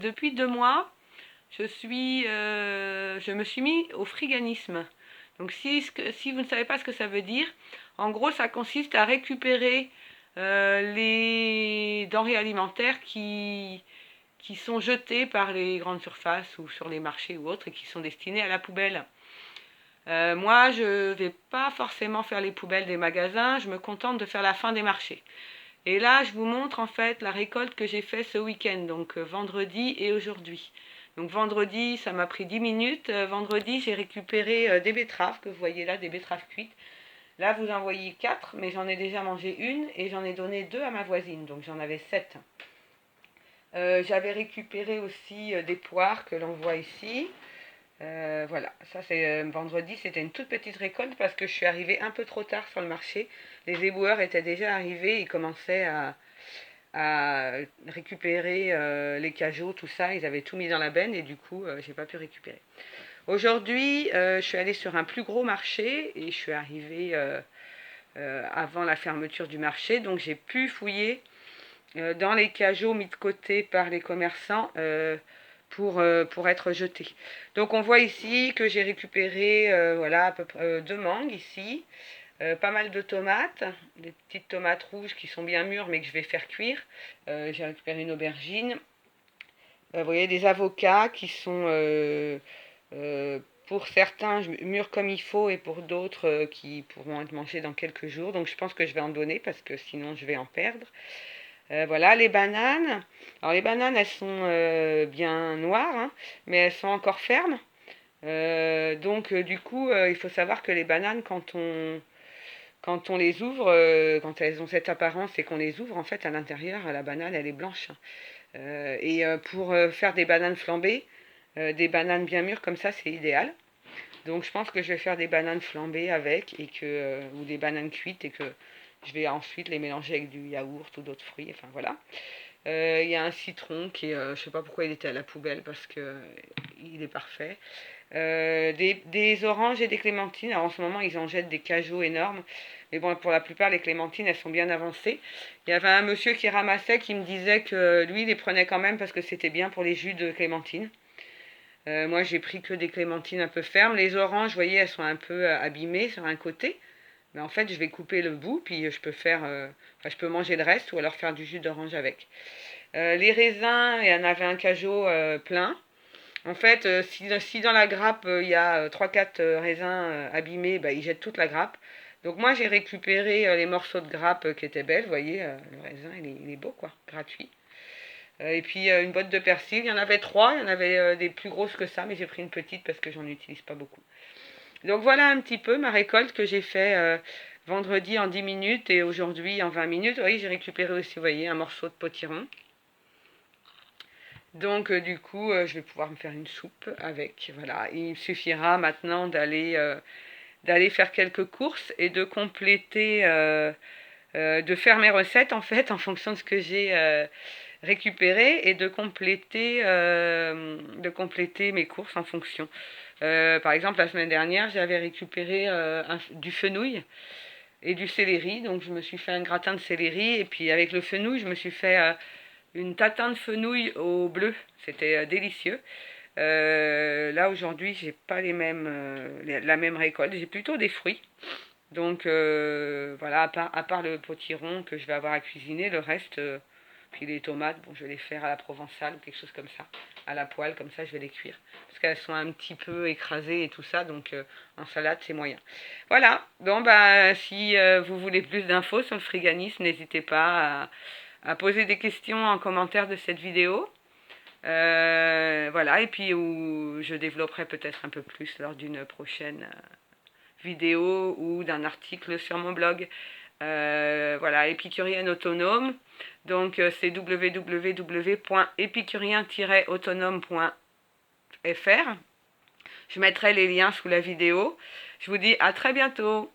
Depuis 2 mois, je me suis mis au friganisme. Donc si vous ne savez pas ce que ça veut dire, en gros ça consiste à récupérer les denrées alimentaires qui sont jetées par les grandes surfaces ou sur les marchés ou autres et qui sont destinées à la poubelle. Moi, je ne vais pas forcément faire les poubelles des magasins, je me contente de faire la fin des marchés. Et là, je vous montre en fait la récolte que j'ai fait ce week-end, donc vendredi et aujourd'hui. Donc vendredi, ça m'a pris 10 minutes. Vendredi, j'ai récupéré des betteraves, que vous voyez là, des betteraves cuites. Là, vous en voyez 4, mais j'en ai déjà mangé une et j'en ai donné 2 à ma voisine, donc j'en avais 7. J'avais récupéré aussi des poires que l'on voit ici. Voilà, ça c'est vendredi, c'était une toute petite récolte parce que je suis arrivée un peu trop tard sur le marché. Les éboueurs étaient déjà arrivés, ils commençaient à récupérer les cajots, tout ça. Ils avaient tout mis dans la benne et du coup, j'ai pas pu récupérer. Aujourd'hui, je suis allée sur un plus gros marché et je suis arrivée avant la fermeture du marché, donc j'ai pu fouiller dans les cajots mis de côté par les commerçants pour être jetés. Donc on voit ici que j'ai récupéré voilà, à peu près 2 mangues ici, pas mal de tomates, des petites tomates rouges qui sont bien mûres mais que je vais faire cuire. J'ai récupéré une aubergine. Vous voyez des avocats qui sont pour certains mûrs comme il faut et pour d'autres qui pourront être mangés dans quelques jours. Donc je pense que je vais en donner parce que sinon je vais en perdre. Voilà les bananes. Alors les bananes elles sont bien noires, hein, mais elles sont encore fermes. Donc du coup il faut savoir que les bananes quand on les ouvre, quand elles ont cette apparence et qu'on les ouvre, en fait à l'intérieur la banane elle est blanche. Et pour faire des bananes flambées, des bananes bien mûres comme ça c'est idéal. Donc je pense que je vais faire des bananes flambées avec ou des bananes cuites et que je vais ensuite les mélanger avec du yaourt ou d'autres fruits. Enfin voilà. Il y a un citron qui est, je sais pas pourquoi il était à la poubelle parce que il est parfait. Des oranges et des clémentines. Alors en ce moment ils en jettent des cajots énormes. Mais bon, pour la plupart les clémentines elles sont bien avancées. Il y avait un monsieur qui ramassait qui me disait que lui il les prenait quand même parce que c'était bien pour les jus de clémentine. Moi, j'ai pris que des clémentines un peu fermes. Les oranges, vous voyez, elles sont un peu abîmées sur un côté. Mais en fait, je vais couper le bout, puis je peux je peux manger le reste ou alors faire du jus d'orange avec. Les raisins, il y en avait un cajot plein. En fait, si dans la grappe, il y a 3-4 raisins abîmés, bah, ils jettent toute la grappe. Donc moi, j'ai récupéré les morceaux de grappe qui étaient belles. Vous voyez, le raisin, il est beau, quoi, gratuit. Et puis une boîte de persil, il y en avait 3, il y en avait des plus grosses que ça, mais j'ai pris une petite parce que j'en utilise pas beaucoup. Donc voilà un petit peu ma récolte que j'ai fait vendredi en 10 minutes et aujourd'hui en 20 minutes. Oui, j'ai récupéré aussi, vous voyez, un morceau de potiron. Donc du coup, je vais pouvoir me faire une soupe avec. Voilà, il me suffira maintenant d'aller faire quelques courses et de compléter, de faire mes recettes en fait en fonction de ce que j'ai récupéré et de compléter mes courses en fonction. Par exemple, la semaine dernière, j'avais récupéré du fenouil et du céleri. Donc, je me suis fait un gratin de céleri. Et puis, avec le fenouil, je me suis fait une tatin de fenouil au bleu. C'était délicieux. Là, aujourd'hui, j'ai pas la même récolte. J'ai plutôt des fruits. Donc, voilà, à part le potiron que je vais avoir à cuisiner, le reste, puis les tomates, bon, je vais les faire à la provençale ou quelque chose comme ça, à la poêle, comme ça je vais les cuire. Parce qu'elles sont un petit peu écrasées et tout ça, donc en salade c'est moyen. Voilà, bon bah si vous voulez plus d'infos sur le friganisme, n'hésitez pas à poser des questions en commentaire de cette vidéo. Voilà, et puis où je développerai peut-être un peu plus lors d'une prochaine vidéo ou d'un article sur mon blog. Voilà, épicurienne autonome. Donc c'est www.épicurien-autonome.fr. Je mettrai les liens sous la vidéo. Je vous dis à très bientôt.